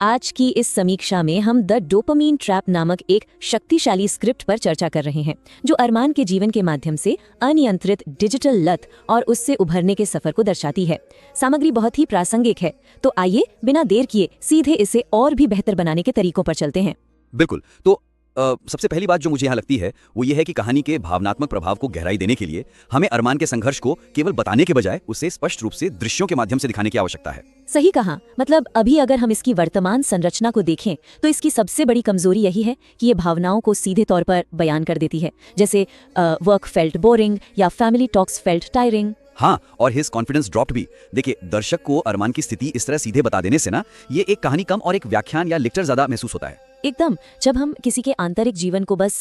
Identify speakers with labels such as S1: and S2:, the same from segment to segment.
S1: आज की इस समीक्षा में हम द डोपामीन ट्रैप नामक एक शक्तिशाली स्क्रिप्ट पर चर्चा कर रहे हैं जो अरमान के जीवन के माध्यम से अनियंत्रित डिजिटल लत और उससे उभरने के सफर को दर्शाती है। सामग्री बहुत ही प्रासंगिक है, तो आइए बिना देर किए सीधे इसे और भी बेहतर बनाने के तरीकों पर चलते हैं।
S2: बिल्कुल। तो सबसे पहली बात जो मुझे यहाँ लगती है वो ये है कि कहानी के भावनात्मक प्रभाव को गहराई देने के लिए हमें अरमान के संघर्ष को केवल बताने के बजाय उसे स्पष्ट रूप से दृश्यों के माध्यम से दिखाने की आवश्यकता है।
S1: सही कहा। मतलब अभी अगर हम इसकी वर्तमान संरचना को देखें तो इसकी सबसे बड़ी कमजोरी यही है कि ये भावनाओं को सीधे तौर पर बयान कर देती है, जैसे वर्क फेल्ट बोरिंग या फैमिली टॉक्स फेल्ट टायरिंग।
S2: हाँ, और हिज कॉन्फिडेंस ड्रॉप्ड भी। देखिए, दर्शक को अरमान की स्थिति इस तरह सीधे बता देने से ना ये एक कहानी कम और एक व्याख्यान या लेक्चर ज्यादा महसूस होता है।
S1: एकदम। जब हम किसी के आंतरिक जीवन को बस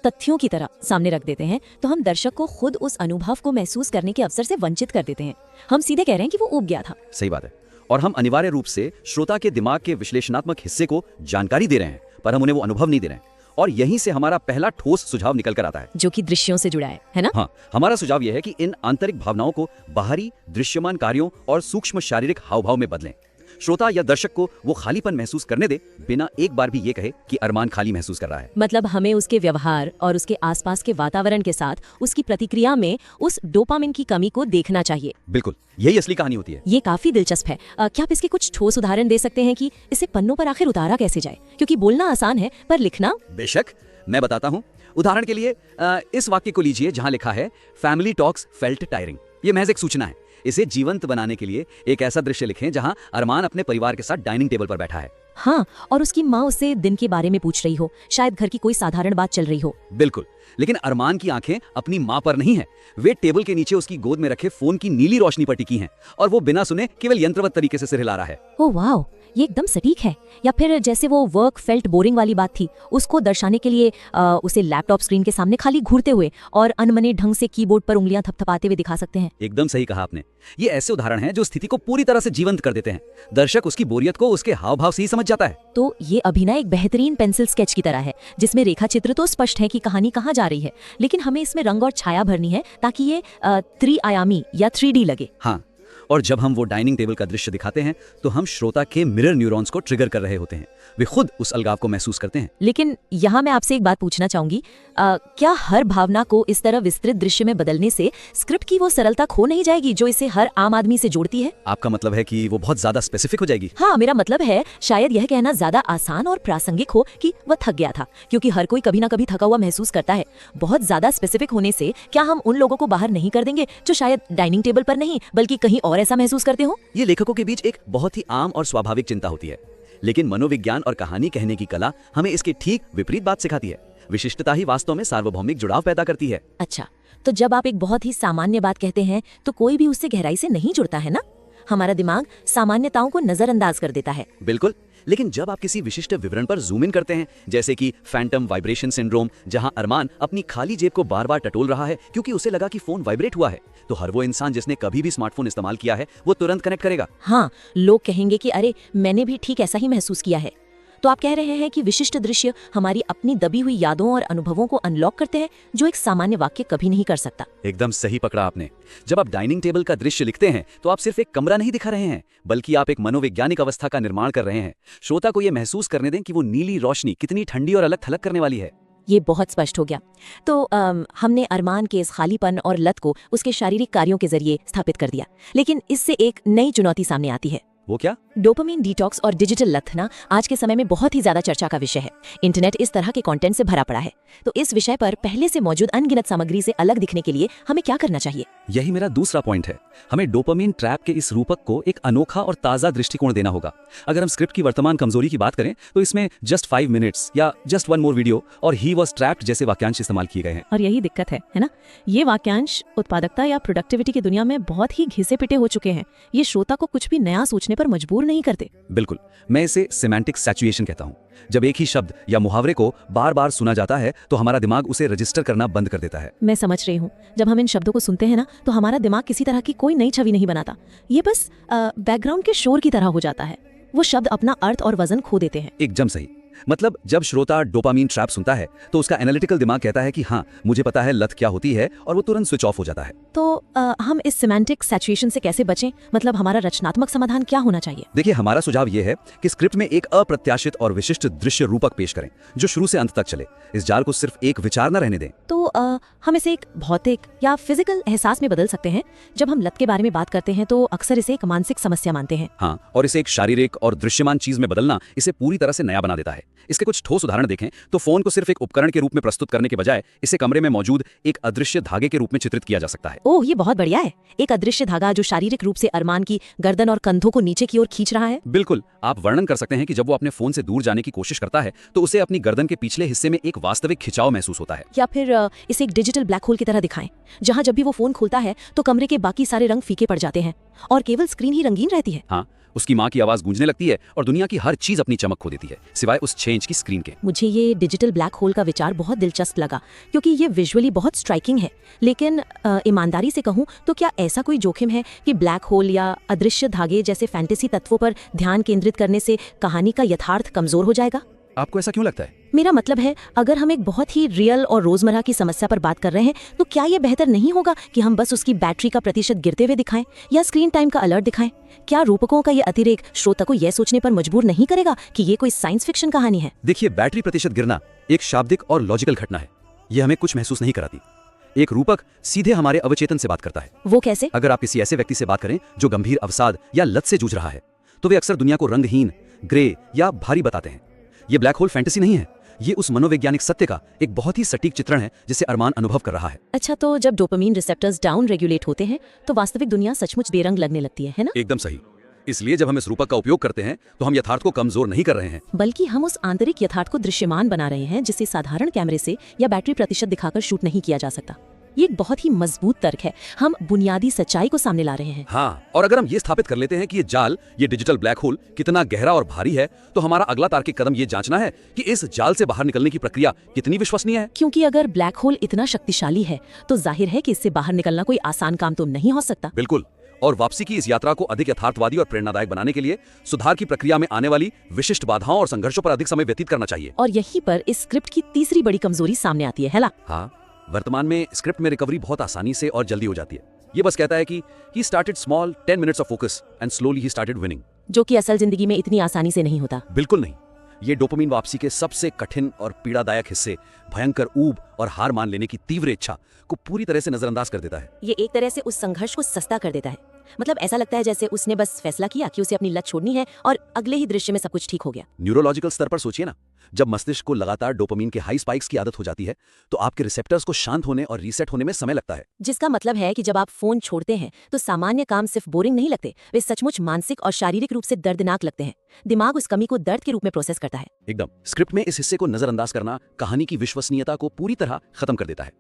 S1: तथ्यों की तरह सामने रख देते हैं तो हम दर्शक को खुद उस अनुभव को महसूस करने के अवसर से वंचित कर देते हैं। हम सीधे कह रहे हैं कि वो ऊब गया था।
S2: सही बात है। और हम अनिवार्य रूप से श्रोता के दिमाग के विश्लेषणात्मक हिस्से को जानकारी दे रहे हैं, पर हम उन्हें वो अनुभव नहीं दे रहे हैं। और यहीं से हमारा पहला ठोस सुझाव निकल कर आता है,
S1: जो कि दृश्यों से जुड़ा है ना?
S2: हाँ, हमारा सुझाव यह है कि इन आंतरिक भावनाओं को बाहरी दृश्यमान कार्यों और सूक्ष्म शारीरिक हावभाव में बदलें। श्रोता या दर्शक को वो खालीपन महसूस करने दे बिना एक बार भी ये कहे कि अरमान खाली महसूस कर रहा है।
S1: मतलब हमें उसके व्यवहार और उसके आसपास के वातावरण के साथ उसकी प्रतिक्रिया में उस डोपामिन की कमी को देखना चाहिए।
S2: बिल्कुल, यही असली कहानी होती है।
S1: ये काफी दिलचस्प है। क्या आप इसके कुछ ठोस उदाहरण दे सकते हैं कि इसे पन्नों पर आखिर उतारा कैसे जाए? क्योंकि बोलना आसान है पर लिखना।
S2: बेशक, मैं बताता हूँ। उदाहरण के लिए इस वाक्य को लीजिए जहाँ लिखा है फैमिली टॉक्स फेल्ट टायरिंग। ये महज एक सूचना है। इसे जीवंत बनाने के लिए एक ऐसा दृश्य लिखें जहां अरमान अपने परिवार के साथ डाइनिंग टेबल पर बैठा है।
S1: हाँ, और उसकी माँ उससे दिन के बारे में पूछ रही हो, शायद घर की कोई साधारण बात चल रही हो।
S2: बिल्कुल, लेकिन अरमान की आंखें अपनी माँ पर नहीं है। वे टेबल के नीचे उसकी गोद में रखे फोन की नीली रोशनी पर टिकी हैं और वो बिना सुने केवल यंत्रवत तरीके से सिर हिला रहा है।
S1: ओह वाह, ये एकदम सटीक है। या फिर जैसे वो वर्क फेल्ट बोरिंग वाली बात थी, उसको दर्शाने के लिए उसे लैपटॉप स्क्रीन के सामने खाली घूरते हुए और अनमने ढंग से कीबोर्ड पर उंगलियां थपथपाते हुए दिखा सकते हैं।
S2: एकदम सही कहा आपने। ये ऐसे उदाहरण हैं जो स्थिति को पूरी तरह से जीवंत कर देते हैं। दर्शक उसकी बोरियत को उसके हाव भाव से ही समझ जाता है।
S1: तो ये अभिनय एक बेहतरीन पेंसिल स्केच की तरह है, जिसमें रेखा चित्र तो स्पष्ट है कि कहानी कहाँ जा रही है, लेकिन हमें इसमें रंग और छाया भरनी है ताकि ये त्रिआयामी या 3D लगे।
S2: हाँ, और जब हम वो डाइनिंग टेबल का दृश्य दिखाते हैं तो हम श्रोता के मिरर न्यूरॉन्स को ट्रिगर कर रहे होते हैं। वे खुद उस अलगाव को महसूस करते हैं।
S1: लेकिन यहाँ मैं आपसे एक बात पूछना चाहूंगी, क्या हर भावना को इस तरह विस्तृत दृश्य में बदलने से स्क्रिप्ट की वो सरलता खो नहीं जाएगी जो इसे हर आम आदमी से जोड़ती है?
S2: आपका मतलब है कि वो बहुत ज्यादा स्पेसिफिक हो जाएगी?
S1: हाँ, मेरा मतलब है शायद यह कहना ज्यादा आसान और प्रासंगिक हो कि वह थक गया था, क्योंकि हर कोई कभी ना कभी थका हुआ महसूस करता है। बहुत ज्यादा स्पेसिफिक होने से क्या हम उन लोगों को बाहर नहीं कर देंगे जो शायद डाइनिंग टेबल पर नहीं बल्कि कहीं और ऐसा महसूस करते हो?
S2: ये लेखकों के बीच एक बहुत ही आम और स्वाभाविक चिंता होती है, लेकिन मनोविज्ञान और कहानी कहने की कला हमें इसके ठीक विपरीत बात सिखाती है। विशिष्टता ही वास्तव में सार्वभौमिक जुड़ाव पैदा करती है।
S1: अच्छा, तो जब आप एक बहुत ही सामान्य बात कहते हैं तो कोई भी उससे गहराई से नहीं जुड़ता है ना? हमारा दिमाग सामान्यताओं को नजरअंदाज कर देता है।
S2: बिल्कुल, लेकिन जब आप किसी विशिष्ट विवरण पर जूम इन करते हैं, जैसे कि फैंटम वाइब्रेशन सिंड्रोम, जहां अरमान अपनी खाली जेब को बार बार टटोल रहा है क्योंकि उसे लगा कि फोन वाइब्रेट हुआ है, तो हर वो इंसान जिसने कभी भी स्मार्टफोन इस्तेमाल किया है वो तुरंत कनेक्ट करेगा।
S1: हाँ, लोग कहेंगे कि अरे मैंने भी ठीक ऐसा ही महसूस किया है। तो आप कह रहे हैं कि विशिष्ट दृश्य हमारी अपनी दबी हुई यादों और अनुभवों को अनलॉक करते हैं जो एक सामान्य वाक्य कभी नहीं कर सकता।
S2: एकदम सही पकड़ा आपने। जब आप डाइनिंग टेबल का दृश्य लिखते हैं तो आप सिर्फ एक कमरा नहीं दिखा रहे हैं, बल्कि आप एक मनोवैज्ञानिक अवस्था का निर्माण कर रहे हैं। श्रोता को यह महसूस करने दें कि वो नीली रोशनी कितनी ठंडी और अलग थलग करने वाली है।
S1: ये बहुत स्पष्ट हो गया। तो हमने अरमान के इस खालीपन और लत को उसके शारीरिक कार्यों के जरिए स्थापित कर दिया, लेकिन इससे एक नई चुनौती सामने आती है।
S2: वो क्या?
S1: डोपामिन डिटॉक्स और डिजिटल लत ना आज के समय में बहुत ही ज्यादा चर्चा का विषय है। इंटरनेट इस तरह के कंटेंट से भरा पड़ा है। तो इस विषय पर पहले से मौजूद अनगिनत सामग्री से अलग दिखने के लिए हमें क्या करना चाहिए?
S2: यही मेरा दूसरा पॉइंट है। हमें डोपामिन ट्रैप के इस रूपक को एक अनोखा और ताजा दृष्टिकोण देना होगा। अगर हम स्क्रिप्ट की वर्तमान कमजोरी की बात करें तो इसमें जस्ट 5 मिनट्स या जस्ट 1 मोर वीडियो और ही वॉज ट्रैप्ड जैसे वाक्यांश इस्तेमाल किए गए हैं।
S3: और यही दिक्कत है ना? ये वाक्यांश उत्पादकता या प्रोडक्टिविटी की दुनिया में बहुत ही घिसे पिटे हो चुके हैं। ये श्रोता को कुछ भी नया सोचने पर मजबूर नहीं करते।
S2: बिल्कुल, मैं इसे सिमेंटिक सैचुएशन कहता हूँ। जब एक ही शब्द या मुहावरे को बार बार सुना जाता है तो हमारा दिमाग उसे रजिस्टर करना बंद कर देता है।
S3: मैं समझ रही हूँ। जब हम इन शब्दों को सुनते हैं ना तो हमारा दिमाग किसी तरह की कोई नई छवि नहीं बनाता। ये बस बैकग्राउंड के शोर की तरह हो जाता है। वो शब्द अपना अर्थ और वजन खो देते हैं।
S2: एकदम सही। मतलब जब श्रोता डोपामीन ट्रैप सुनता है तो उसका एनालिटिकल दिमाग कहता है कि हाँ, मुझे पता है लत क्या होती है, और वो तुरंत स्विच ऑफ हो जाता है।
S3: तो हम इस सिमेंटिक सैचुरेशन से कैसे बचें? मतलब हमारा रचनात्मक समाधान क्या होना चाहिए?
S2: देखिए, हमारा सुझाव ये है कि स्क्रिप्ट में एक अप्रत्याशित और विशिष्ट दृश्य रूपक पेश करें जो शुरू से अंत तक चले। इस जाल को सिर्फ एक विचार न रहने दें।
S3: तो हम इसे एक भौतिक या फिजिकल एहसास में बदल सकते हैं। जब हम लत के बारे में बात करते हैं तो अक्सर इसे एक मानसिक समस्या मानते हैं।
S2: हाँ, और इसे एक शारीरिक और दृश्यमान चीज में बदलना इसे पूरी तरह से नया बना देता है। इसके कुछ ठोस उदाहरण देखें तो फोन को सिर्फ एक उपकरण के रूप में प्रस्तुत करने के बजाय इसे कमरे में मौजूद एक अदृश्य धागे के रूप में चित्रित किया जा सकता है।
S3: ओह, ये बहुत बढ़िया है। एक अदृश्य धागा जो शारीरिक रूप से अरमान की गर्दन और कंधों को नीचे की ओर खींच रहा है।
S2: बिल्कुल, आप वर्णन कर सकते हैं कि जब वो अपने फोन से दूर जाने की कोशिश करता है तो उसे अपनी गर्दन के पिछले हिस्से में एक वास्तविक खिंचाव महसूस होता है।
S3: या फिर इसे एक डिजिटल ब्लैक होल की तरह दिखाएं, जहां जब भी वो फोन खुलता है तो कमरे के बाकी सारे रंग फीके पड़ जाते हैं और केवल स्क्रीन ही रंगीन रहती है।
S2: हाँ, उसकी माँ की आवाज गूंजने लगती है और दुनिया की हर चीज अपनी चमक खो देती है सिवाय उस 6 इंच की स्क्रीन के।
S3: मुझे ये डिजिटल ब्लैक होल का विचार बहुत दिलचस्प लगा क्योंकि ये विजुअली बहुत स्ट्राइकिंग है। लेकिन ईमानदारी से कहूँ तो क्या ऐसा कोई जोखिम है कि ब्लैक होल या अदृश्य धागे जैसे फैंटेसी तत्वों पर ध्यान केंद्रित करने से कहानी का यथार्थ कमजोर हो जाएगा?
S2: आपको ऐसा क्यों लगता है?
S3: मेरा मतलब है, अगर हम एक बहुत ही रियल और रोजमर्रा की समस्या पर बात कर रहे हैं तो क्या ये बेहतर नहीं होगा कि हम बस उसकी बैटरी का प्रतिशत गिरते हुए दिखाएं या स्क्रीन टाइम का अलर्ट दिखाएं? क्या रूपकों का ये अतिरेक श्रोता को यह सोचने पर मजबूर नहीं करेगा कि ये कोई साइंस फिक्शन कहानी है?
S2: देखिए, बैटरी प्रतिशत गिरना एक शाब्दिक और लॉजिकल घटना है। यह हमें कुछ महसूस नहीं कराती। एक रूपक सीधे हमारे अवचेतन से बात करता है।
S3: वो कैसे?
S2: अगर आप किसी ऐसे व्यक्ति से बात करें जो गंभीर अवसाद या लत से जूझ रहा है तो वे अक्सर दुनिया को रंगहीन, ग्रे या भारी बताते हैं। ये ब्लैक होल फैंटेसी नहीं है, ये उस मनोवैज्ञानिक सत्य का एक बहुत ही सटीक चित्रण है जिसे अरमान अनुभव कर रहा है।
S3: अच्छा, तो जब डोपामीन रिसेप्टर्स डाउन रेगुलेट होते हैं तो वास्तविक दुनिया सचमुच बेरंग लगने लगती है ना?
S2: एकदम सही। इसलिए जब हम इस रूपक का उपयोग करते हैं तो हम यथार्थ को कमजोर नहीं कर रहे हैं,
S3: बल्कि हम उस आंतरिक यथार्थ को दृश्यमान बना रहे हैं जिसे साधारण कैमरे से या बैटरी प्रतिशत दिखाकर शूट नहीं किया जा सकता। ये एक बहुत ही मजबूत तर्क है। हम बुनियादी सच्चाई को सामने ला रहे हैं।
S2: हाँ, और अगर हम ये स्थापित कर लेते हैं कि ये जाल, ये डिजिटल ब्लैक होल कितना गहरा और भारी है, तो हमारा अगला तार्किक कदम ये जांचना है कि इस जाल से बाहर निकलने की प्रक्रिया कितनी विश्वसनीय है।
S3: क्योंकि अगर ब्लैक होल इतना शक्तिशाली है तो जाहिर है कि इससे बाहर निकलना कोई आसान काम तो नहीं हो सकता।
S2: बिल्कुल, और वापसी की इस यात्रा को अधिक यथार्थवादी और प्रेरणादायक बनाने के लिए सुधार की प्रक्रिया में आने वाली विशिष्ट बाधाओं और संघर्षों पर अधिक समय व्यतीत करना चाहिए।
S3: और यहीं पर इस स्क्रिप्ट की तीसरी बड़ी कमजोरी सामने आती है ना?
S2: हाँ, वर्तमान में स्क्रिप्ट में रिकवरी बहुत आसानी से और जल्दी हो जाती है। ये बस कहता है कि he started small 10 minutes of focus and slowly he started winning।
S3: जो कि असल जिंदगी में इतनी आसानी से नहीं होता।
S2: बिल्कुल नहीं। ये डोपामीन वापसी के सबसे कठिन और पीड़ादायक हिस्से, भयंकर ऊब और हार मान लेने की तीव्र इच्छा को पूरी तरह से नजरअंदाज कर देता है।
S3: ये एक तरह से उस संघर्ष को सस्ता कर देता है। मतलब ऐसा लगता है जैसे उसने बस फैसला किया कि उसे अपनी लत छोड़नी है और अगले ही दृश्य में सब कुछ ठीक हो गया।
S2: न्यूरोलॉजिकल स्तर पर सोचिए ना, जब मस्तिष्क को लगातार डोपामीन के हाई स्पाइक्स की आदत हो जाती है तो आपके रिसेप्टर्स को शांत होने और रीसेट होने में समय लगता है।
S3: जिसका मतलब है कि जब आप फोन छोड़ते हैं तो सामान्य काम सिर्फ बोरिंग नहीं लगते, वे सचमुच मानसिक और शारीरिक रूप से दर्दनाक लगते हैं। दिमाग उस कमी को दर्द के रूप में प्रोसेस करता है।
S2: एकदम। स्क्रिप्ट में इस हिस्से को नजरअंदाज करना कहानी की विश्वसनीयता को पूरी तरह खत्म कर देता है।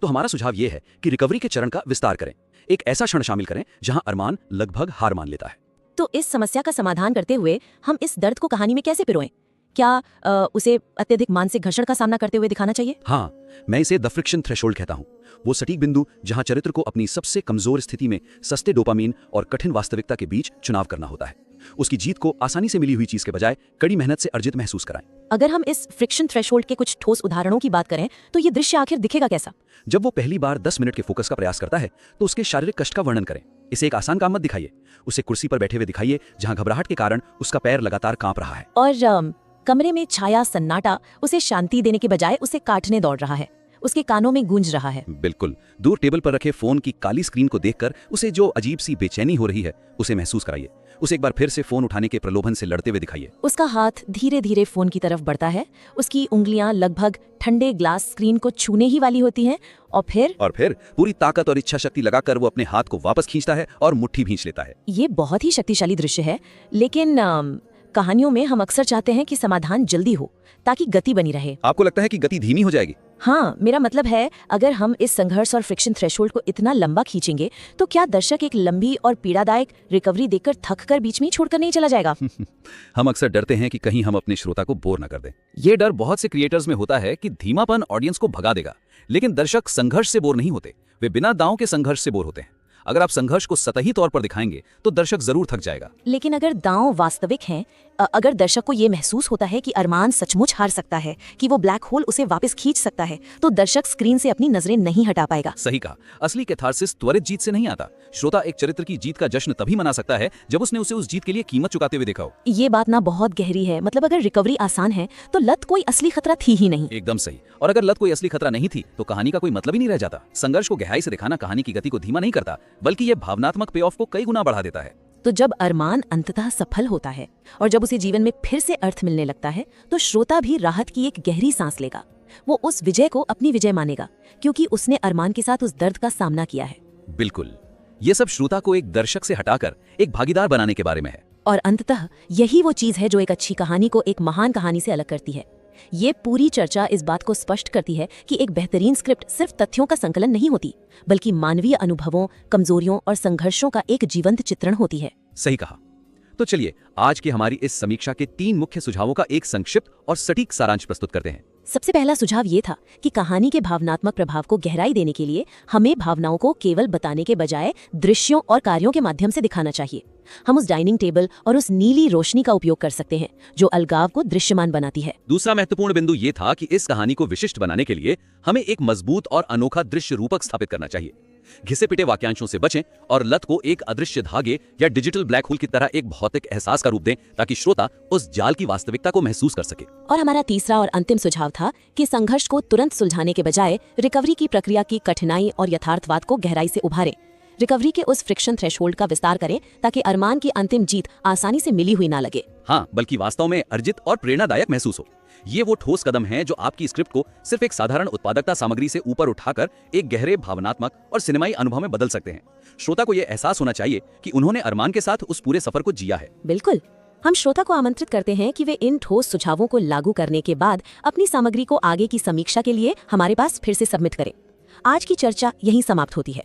S2: तो हमारा सुझाव यह है कि रिकवरी के चरण का विस्तार करें। एक ऐसा क्षण शामिल करें जहां अरमान लगभग हार मान लेता है।
S3: तो इस समस्या का समाधान करते हुए हम इस दर्द को कहानी में कैसे पिरोएं? क्या उसे अत्यधिक मानसिक घर्षण का सामना करते हुए दिखाना चाहिए?
S2: हाँ, मैं इसे द फ्रिक्शन थ्रेशोल्ड कहता हूँ। वो सटीक बिंदु जहां चरित्र को अपनी सबसे कमजोर स्थिति में सस्ते डोपामीन और कठिन वास्तविकता के बीच चुनाव करना होता है। उसकी जीत को आसानी से मिली हुई चीज के बजाय कड़ी मेहनत से अर्जित महसूस कराएं।
S3: अगर हम इस फ्रिक्शन थ्रेशोल्ड के कुछ ठोस उदाहरणों की बात करें तो ये दृश्य आखिर दिखेगा कैसा?
S2: जब वो पहली बार 10 मिनट के फोकस का प्रयास करता है तो उसके शारीरिक कष्ट का वर्णन करें। इसे एक आसान काम मत दिखाइए। उसे कुर्सी पर बैठे हुए दिखाइए जहां घबराहट के कारण उसका पैर लगातार कांप रहा है।
S3: और कमरे में छाया सन्नाटा उसे शांति देने के बजाय उसे काटने दौड़ रहा है। उसके कानों में गूंज रहा है।
S2: बिल्कुल। दूर टेबल पर रखे फोन की काली स्क्रीन को देखकर उसे जो अजीब सी बेचैनी हो रही है उसे महसूस कराइए। उसे एक बार फिर से फोन उठाने के प्रलोभन से लड़ते हुए दिखाइए।
S3: उसका हाथ धीरे धीरे फोन की तरफ बढ़ता है। उसकी उंगलियां लगभग ठंडे ग्लास स्क्रीन को छूने ही वाली होती हैं और फिर
S2: पूरी ताकत और इच्छा शक्ति लगाकर वो अपने हाथ को वापस खींचता है और मुट्ठी भींच लेता है।
S3: ये बहुत ही शक्तिशाली दृश्य है। लेकिन कहानियों में हम अक्सर चाहते हैं कि समाधान जल्दी हो ताकि गति बनी रहे।
S2: आपको लगता है कि गति धीमी हो जाएगी?
S3: हाँ, मेरा मतलब है अगर हम इस संघर्ष और फ्रिक्शन थ्रेशोल्ड को इतना लंबा खींचेंगे तो क्या दर्शक एक लंबी और पीड़ादायक रिकवरी देखकर थक कर बीच में ही छोड़कर नहीं चला जाएगा?
S2: हम अक्सर डरते हैं कि कहीं हम अपने श्रोता को बोर न कर दें। ये डर बहुत से क्रिएटर्स में होता है कि धीमापन ऑडियंस को भगा देगा, लेकिन दर्शक संघर्ष से बोर नहीं होते, वे बिना दांव के संघर्ष से बोर होते हैं। अगर आप संघर्ष को सतही तौर पर दिखाएंगे तो दर्शक जरूर थक जाएगा।
S3: लेकिन अगर दांव वास्तविक हैं, अगर दर्शक को ये महसूस होता है कि अरमान सचमुच हार सकता है, कि वो ब्लैक होल उसे वापस खींच सकता है, तो दर्शक स्क्रीन से अपनी नजरें नहीं हटा पाएगा।
S2: सही कहा। असली कैथारसिस त्वरित जीत से नहीं आता। श्रोता एक चरित्र की जीत का जश्न तभी मना सकता है जब उसने उसे उस जीत के लिए कीमत चुकाते हुए देखा हो।
S3: ये बात ना बहुत गहरी है। मतलब अगर रिकवरी आसान है तो लत कोई असली खतरा थी ही नहीं।
S2: एकदम सही। और अगर लत कोई असली खतरा नहीं थी तो कहानी का कोई मतलब ही नहीं रह जाता। संघर्ष को गहराई से दिखाना कहानी की गति को धीमा नहीं करता, बल्कि ये भावनात्मक पे ऑफ को कई गुना बढ़ा देता है।
S3: तो जब अरमान अंततः सफल होता है और जब उसे जीवन में फिर से अर्थ मिलने लगता है, तो श्रोता भी राहत की एक गहरी सांस लेगा। वो उस विजय को अपनी विजय मानेगा, क्योंकि उसने अरमान के साथ उस दर्द का सामना किया है।
S2: बिल्कुल। ये सब श्रोता को एक दर्शक से हटाकर एक भागीदार बनाने के बारे में है।
S3: और अंततः यही वो चीज है जो एक अच्छी कहानी को एक महान कहानी से अलग करती है। ये पूरी चर्चा इस बात को स्पष्ट करती है कि एक बेहतरीन स्क्रिप्ट सिर्फ तथ्यों का संकलन नहीं होती, बल्कि मानवीय अनुभवों, कमजोरियों और संघर्षों का एक जीवंत चित्रण होती है।
S2: सही कहा। तो चलिए आज की हमारी इस समीक्षा के 3 मुख्य सुझावों का एक संक्षिप्त और सटीक सारांश प्रस्तुत करते हैं।
S3: सबसे पहला सुझाव ये था कि कहानी के भावनात्मक प्रभाव को गहराई देने के लिए हमें भावनाओं को केवल बताने के बजाय दृश्यों और कार्यों के माध्यम से दिखाना चाहिए। हम उस डाइनिंग टेबल और उस नीली रोशनी का उपयोग कर सकते हैं जो अलगाव को दृश्यमान बनाती है।
S2: दूसरा महत्वपूर्ण बिंदु ये था कि इस कहानी को विशिष्ट बनाने के लिए हमें एक मजबूत और अनोखा दृश्य रूपक स्थापित करना चाहिए। घिसे पिटे वाक्यांशों से बचें और लत को एक अदृश्य धागे या डिजिटल ब्लैक होल की तरह एक भौतिक एहसास का रूप दें, ताकि श्रोता उस जाल की वास्तविकता को महसूस कर सके।
S3: और हमारा तीसरा और अंतिम सुझाव था कि संघर्ष को तुरंत सुलझाने के बजाय रिकवरी की प्रक्रिया की कठिनाई और यथार्थवाद को गहराई से उभारें। रिकवरी के उस फ्रिक्शन थ्रेशोल्ड का विस्तार करें ताकि अरमान की अंतिम जीत आसानी से मिली हुई ना लगे।
S2: हाँ, बल्कि वास्तव में अर्जित और प्रेरणादायक महसूस हो। ये वो ठोस कदम है जो आपकी स्क्रिप्ट को सिर्फ एक साधारण उत्पादकता सामग्री से ऊपर उठाकर एक गहरे भावनात्मक और सिनेमाई अनुभव में बदल सकते हैं। श्रोता को यह एहसास होना चाहिए कि उन्होंने अरमान के साथ उस पूरे सफर को जिया है।
S3: बिल्कुल। हम श्रोता को आमंत्रित करते हैं कि वे इन ठोस सुझावों को लागू करने के बाद अपनी सामग्री को आगे की समीक्षा के लिए हमारे पास फिर से सबमिट करें। आज की चर्चा यहीं समाप्त होती है।